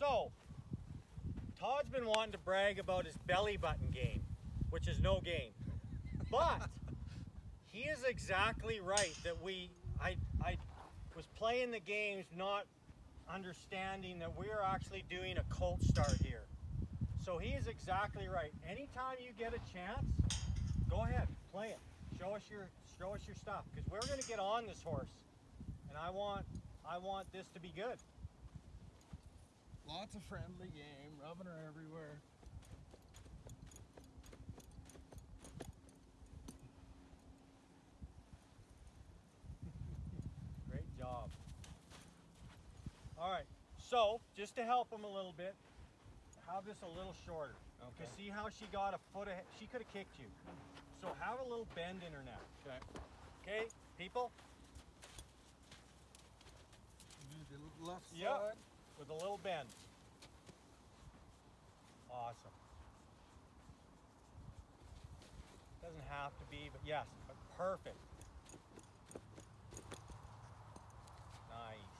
So, Todd's been wanting to brag about his belly button game, which is no game. But he is exactly right that I was playing the games not understanding that we're actually doing a colt start here. So he is exactly right. Anytime you get a chance, go ahead, play it. Show us your stuff, because we're going to get on this horse, and I want this to be good. Lots of friendly game, rubbing her everywhere. Great job. All right, so just to help him a little bit, have this a little shorter. Okay. Because see how she got a foot ahead? She could have kicked you. So have a little bend in her neck. Okay. Okay, people? Do the left side. Yep, with a little bend. Awesome. Doesn't have to be, but yes, but perfect. Nice.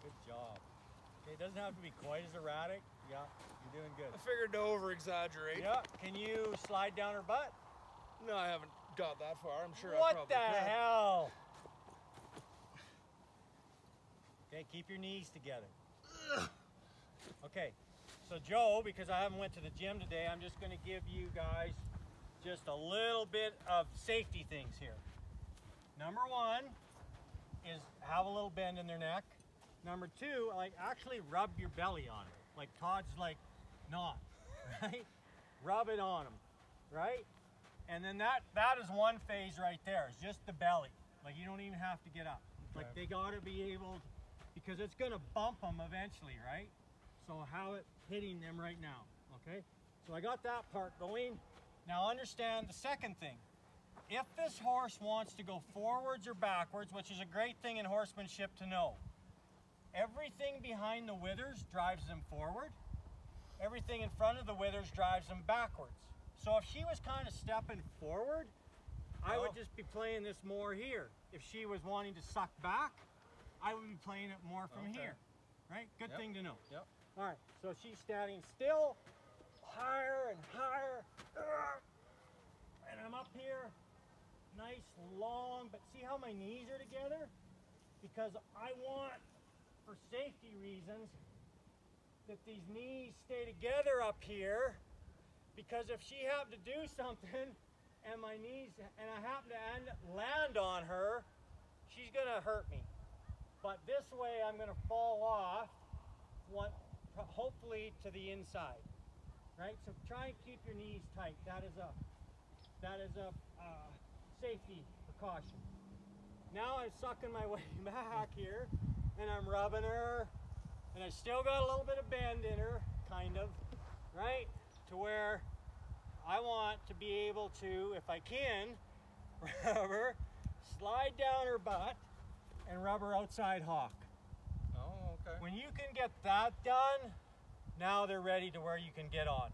Good job. Okay, it doesn't have to be quite as erratic. Yeah, you're doing good. I figured to over-exaggerate. Yeah, can you slide down her butt? No, I haven't got that far. I'm sure What I probably the could. hell? Okay, keep your knees together. Okay, so Joe, because I haven't went to the gym today, I'm just going to give you guys just a little bit of safety things here. Number one is have a little bend in their neck. Number two, like actually rub your belly on it. Like Todd's like not, right? Rub it on them, right? And then that is one phase right there. It's just the belly. Like you don't even have to get up. Okay. Like they got to be able, because it's going to bump them eventually, right? So how it's hitting them right now, okay? So I got that part going. Now understand the second thing. If this horse wants to go forwards or backwards, which is a great thing in horsemanship to know, everything behind the withers drives them forward. Everything in front of the withers drives them backwards. So if she was kind of stepping forward, I would just be playing this more here. If she was wanting to suck back, I would be playing it more from here, right? Good thing to know. Yep. All right, so she's standing still, higher and higher, and I'm up here, nice, long, but see how my knees are together? Because I want, for safety reasons, that these knees stay together up here, because if she happened to do something and my knees, and I happen to land on her, she's gonna hurt me. But this way I'm gonna fall off, hopefully to the inside, right? So try and keep your knees tight. That is a safety precaution. Now I'm sucking my way back here, and I'm rubbing her, and I still got a little bit of bend in her, kind of, right? To where I want to be able to, if I can, rub her, slide down her butt, and rub her outside hock. Oh, okay. When you can get that done, now they're ready to where you can get on.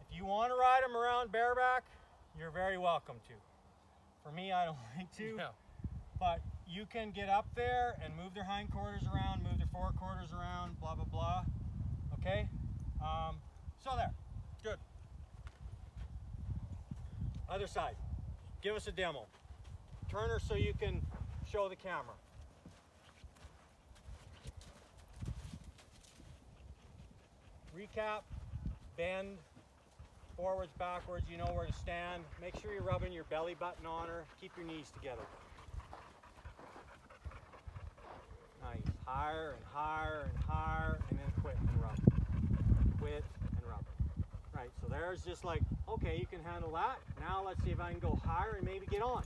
If you want to ride them around bareback, you're very welcome to. For me, I don't like to, but you can get up there and move their hindquarters around, move their forequarters around, blah, blah, blah. Okay? So there. Good. Other side. Give us a demo. Turn her so you can show the camera. Recap, bend, forwards, backwards, you know where to stand. Make sure you're rubbing your belly button on her. Keep your knees together. Nice. Higher and higher and higher, and then quit and rub. Quit and rub. Right, so there's just like, okay, you can handle that. Now let's see if I can go higher and maybe get on.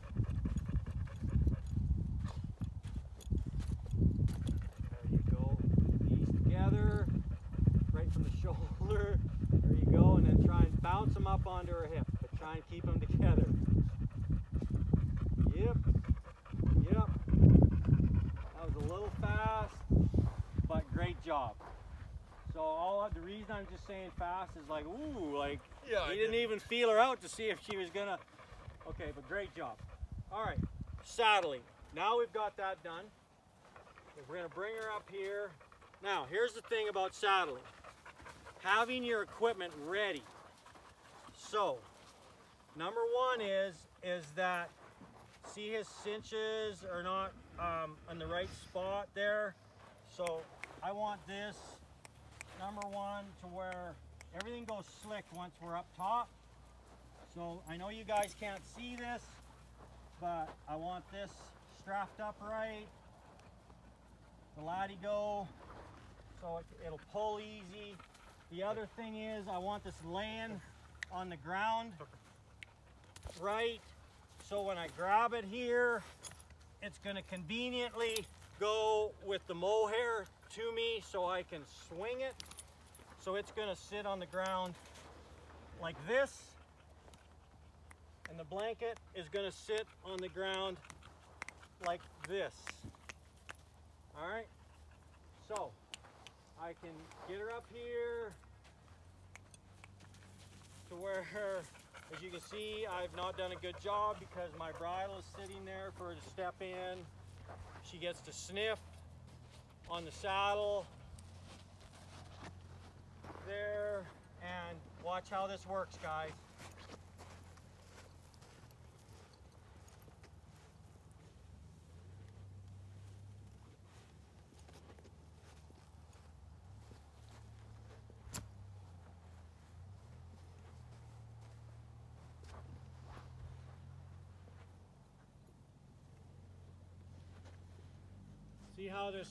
There you go. Knees together. Right from the shoulder. There you go, and then try and bounce them up onto her hip, but try and keep them together. Yep. Yep. That was a little fast, but great job. So the reason I'm just saying fast is like, ooh, like, he didn't even feel her out to see if she was gonna, okay, but great job. All right, saddling. Now we've got that done. We're going to bring her up here. Now, here's the thing about saddling. Having your equipment ready. So, number one is that, see his cinches are not in the right spot there. So, I want this, number one, to where everything goes slick once we're up top. So, I know you guys can't see this, but I want this strapped up right. The latigo, so it'll pull easy. The other thing is I want this laying on the ground right, so when I grab it here, it's going to conveniently go with the mohair to me so I can swing it. So it's going to sit on the ground like this, and the blanket is going to sit on the ground like this. All right, so I can get her up here to where, as you can see, I've not done a good job because my bridle is sitting there for her to step in. She gets to sniff on the saddle there, and watch how this works, guys. See how this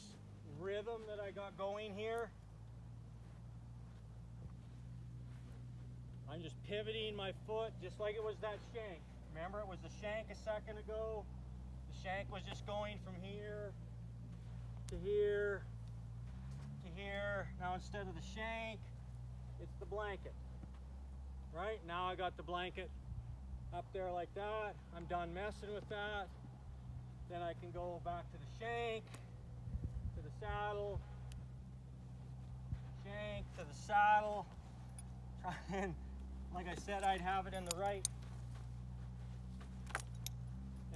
rhythm that I got going here? I'm just pivoting my foot just like it was that shank. Remember, it was the shank a second ago? The shank was just going from here to here to here. Now instead of the shank, it's the blanket. Right? Now I got the blanket up there like that. I'm done messing with that. Then I can go back to the shank, to the saddle, shank to the saddle. Try and, like I said, I'd have it in the right.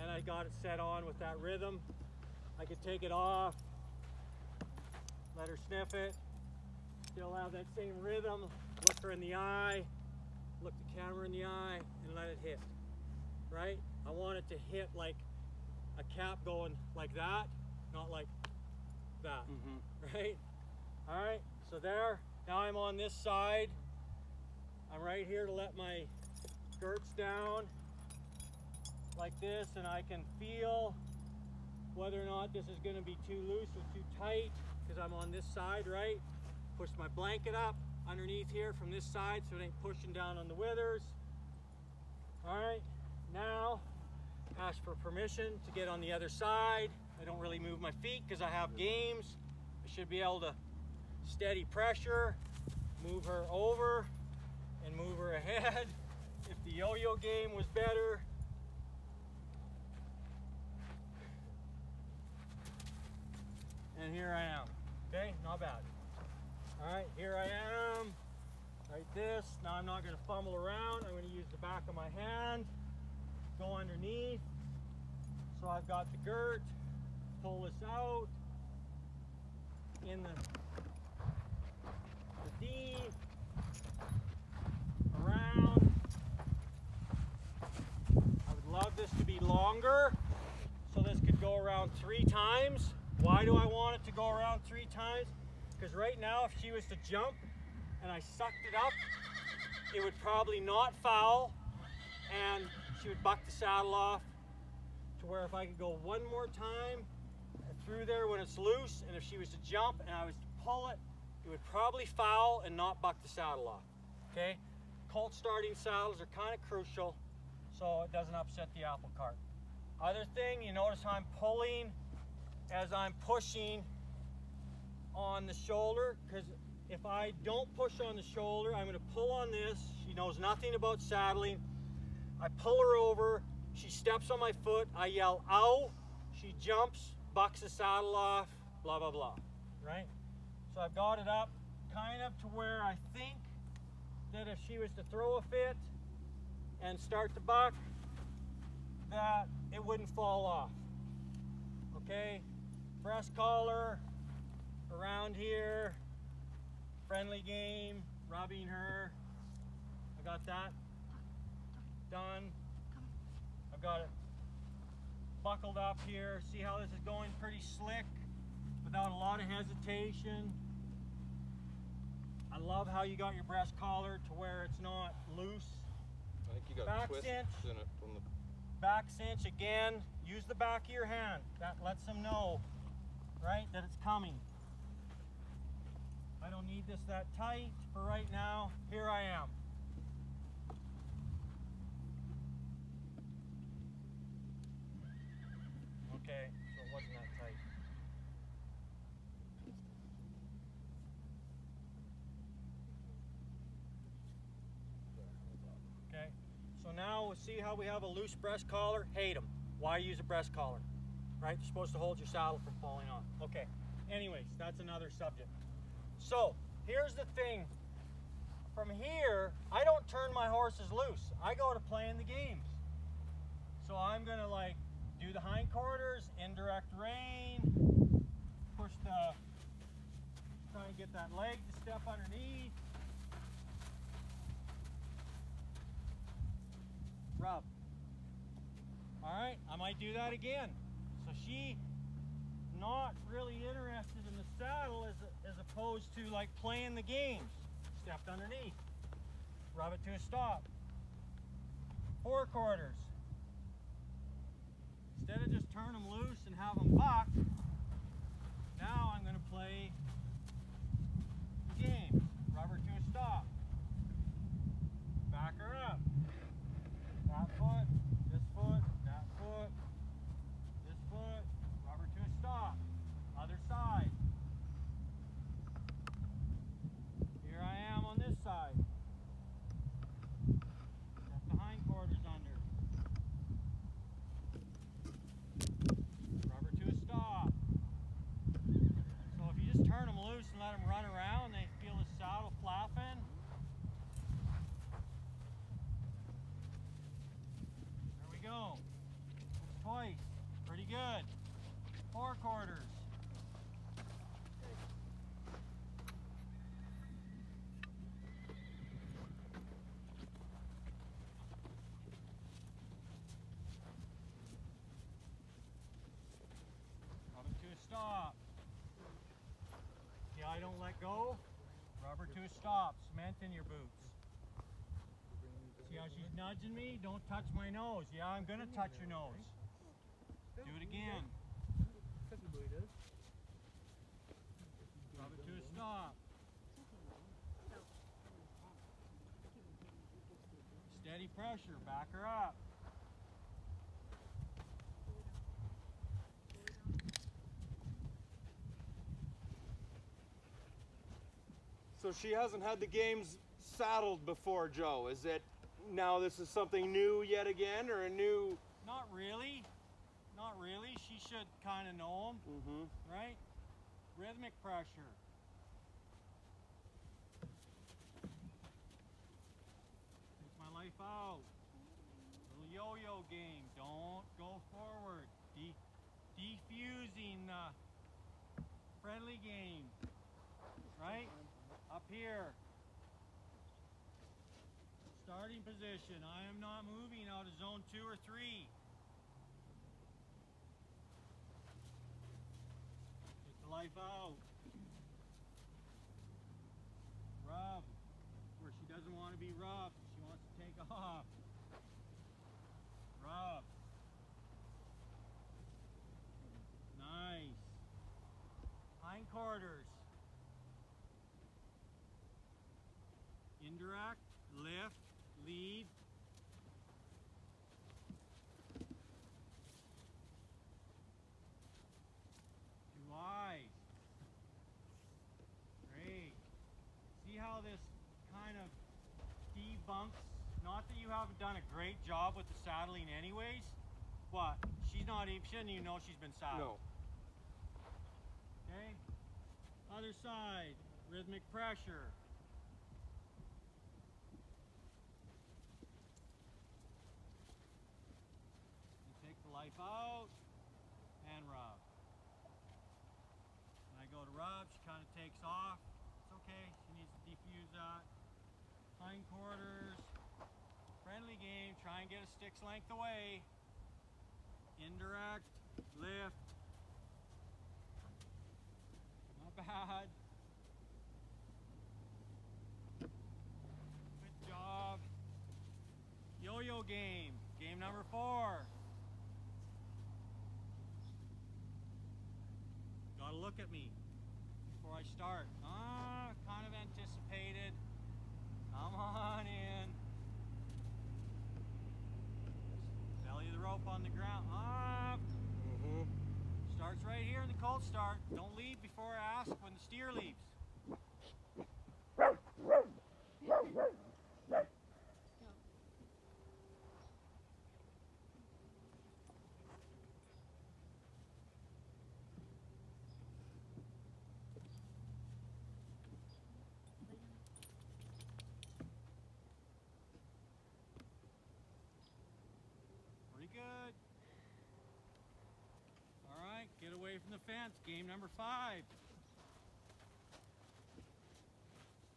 And I got it set on with that rhythm. I could take it off, let her sniff it, still have that same rhythm, look her in the eye, look the camera in the eye, and let it hit, right? I want it to hit like a cap going like that, not like that, right? All right, so there, now I'm on this side. I'm right here to let my skirts down like this, and I can feel whether or not this is going to be too loose or too tight, because I'm on this side, right? Push my blanket up underneath here from this side so it ain't pushing down on the withers. All right, now ask for permission to get on the other side. I don't really move my feet because I have games. I should be able to steady pressure, move her over and move her ahead. If the yo-yo game was better, and here I am. Okay, not bad. All right, here I am, like this. Now I'm not going to fumble around. I'm going to use the back of my hand, go underneath. So I've got the girt, pull this out, in the D, around. I would love this to be longer, so this could go around 3 times. Why do I want it to go around 3 times? Because right now, if she was to jump and I sucked it up, it would probably not foul, and she would buck the saddle off, to where if I could go one more time through there when it's loose, and if she was to jump and I was to pull it, it would probably foul and not buck the saddle off. Okay? Colt starting saddles are kind of crucial, so it doesn't upset the apple cart. Other thing, you notice how I'm pulling as I'm pushing on the shoulder, because if I don't push on the shoulder, I'm going to pull on this. She knows nothing about saddling. I pull her over, she steps on my foot, I yell, ow, she jumps, bucks the saddle off, blah, blah, blah, right? So I've got it up kind of to where I think that if she was to throw a fit and start to buck, that it wouldn't fall off, okay? breast collar around here, friendly game, rubbing her. I got that done. I've got it buckled up here. See how this is going pretty slick without a lot of hesitation. I love how you got your breast collar to where it's not loose. I think you got Back twists cinch. in it from the Back cinch again. Use the back of your hand. That lets them know, right, that it's coming. I don't need this that tight for right now. Here I am. Okay, so it wasn't that tight. Okay, so now we'll see how we have a loose breast collar. Hate them. Why use a breast collar? Right, you're supposed to hold your saddle from falling off. Okay, anyways, that's another subject. So, here's the thing. From here, I don't turn my horses loose. I go to playing the games. So I'm gonna like do the hindquarters, indirect rein, push the, try and get that leg to step underneath. Rub. All right, I might do that again. So she not really interested in the saddle as opposed to like playing the games. Stepped underneath. Rub it to a stop. Forequarters. Instead of just turn them loose and have them buck, now I'm going to play the games. Rub her to a stop. Back her up. That foot, this foot, that foot, this foot. Rub her to a stop. Other side. Here I am on this side. Set the hindquarters under. Rub her to a stop. So if you just turn them loose and let them run around, they feel the saddle flapping. There we go. Twice. Pretty good. Forequarters. Stop. See, I don't let go. Rubber to a stop. Cement in your boots. See how she's nudging me? Don't touch my nose. Yeah, I'm gonna touch your nose. Do it again. Rubber to a stop. Steady pressure. Back her up. So she hasn't had the games saddled before, Joe. Is it now this is something new yet again, or a new? Not really. Not really. She should kind of know them, right? Rhythmic pressure. Take my life out. Little yo-yo game. Don't go forward. Defusing the friendly game, right? Up here. Starting position. I am not moving out of zone 2 or 3. Take the life out. Rub. Where she doesn't want to be rubbed. She wants to take off. Rub. Nice. Hindquarters. Indirect, lift, lead. Too wide. Great. See how this kind of debunks, not that you haven't done a great job with the saddling anyways, but she doesn't even know she's been saddled. No. Okay? Other side, rhythmic pressure. Life out and rub. kind of takes off. It's okay, she needs to defuse that. Hindquarters, friendly game, try and get a stick's length away. Indirect, lift. Not bad. Good job. Yo-yo game, game number 4. Gotta look at me before I start. Kind of anticipated. Come on in. Belly of the rope on the ground. Up. Starts right here in the colt start. Don't leave before I ask when the steer leaves. Good. All right, get away from the fence. Game number 5.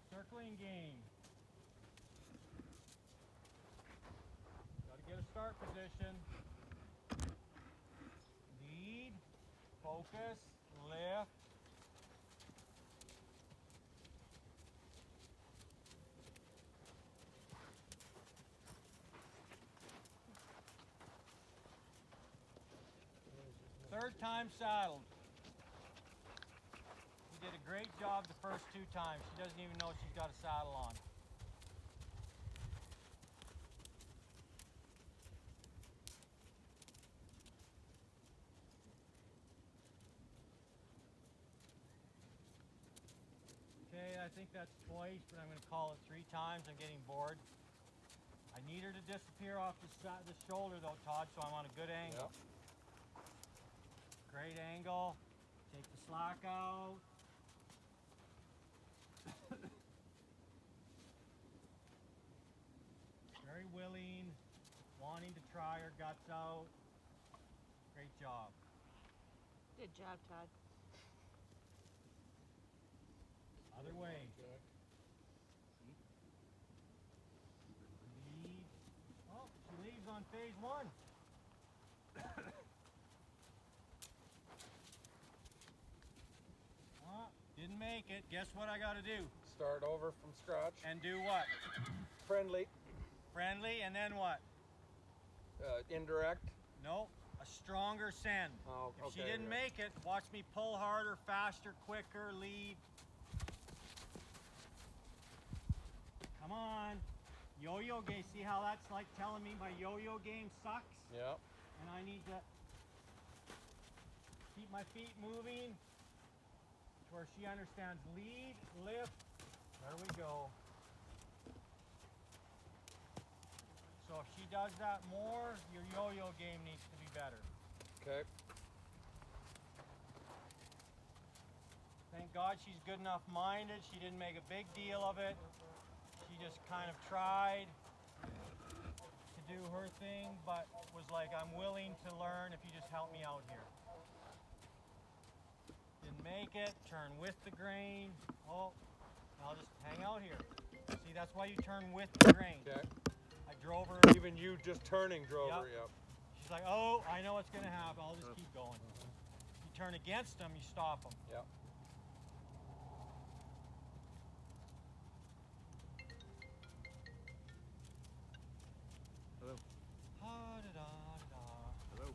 Circling game. Got to get a start position. Lead, focus, lift. Third time saddled. She did a great job the first 2 times. She doesn't even know she's got a saddle on. Okay, I think that's twice, but I'm going to call it 3 times. I'm getting bored. I need her to disappear off the shoulder though, Todd, so I'm on a good angle. Yep. Great angle. Take the slack out. Very willing, wanting to try her guts out. Great job. Good job, Todd. Other way. Jack. Lead. Oh, she leaves on phase 1. Didn't make it. Guess what I got to do? Start over from scratch. And do what? Friendly. Friendly, and then what? Indirect. Nope. A stronger send. Oh, If she okay, didn't yeah. make it, watch me pull harder, faster, quicker, lead. Come on. Yo-yo game. See how that's like telling me my yo-yo game sucks? Yep. And I need to keep my feet moving to where she understands lead, lift. There we go. So if she does that more, your yo-yo game needs to be better. Okay. Thank God she's good enough minded. She didn't make a big deal of it. She just kind of tried to do her thing, but was like, I'm willing to learn if you just help me out here. Didn't make it, turn with the grain. Oh, I'll just hang out here. See, that's why you turn with the grain. Okay. I drove her. Even you just turning drove her, yep. She's like, oh, I know what's gonna happen. I'll just keep going. You turn against them, you stop them. Yep. Hello. Ha-da-da-da-da. Hello.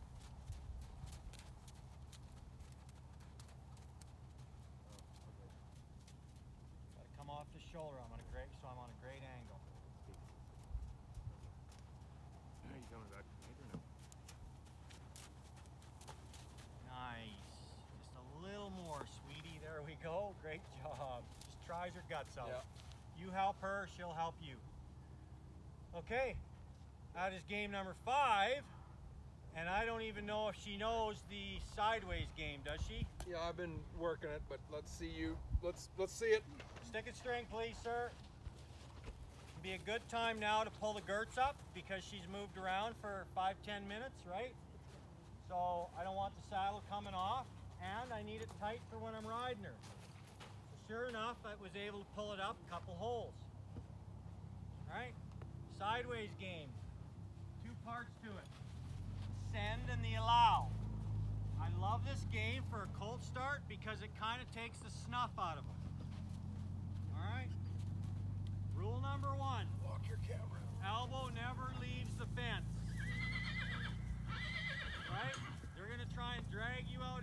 Gotta come off the shoulder. I'm on a great angle. Are you coming back to me or no? Nice. Just a little more, sweetie. There we go. Great job. Just tries her guts out. Yep. You help her, she'll help you. Okay. That is game number 5. And I don't even know if she knows the sideways game, does she? Yeah, I've been working it, but let's see you. Let's see it. Stick and string, please, sir. It'd be a good time now to pull the girts up because she's moved around for 5-10 minutes, right? So I don't want the saddle coming off, and I need it tight for when I'm riding her. sure enough, I was able to pull it up a couple holes. All right, sideways game. Two parts to it. Send and the allow. I love this game for a colt start because it kind of takes the snuff out of them. All right. Rule number 1. Lock your camera. Elbow never leaves the fence. Right? They're going to try and drag you out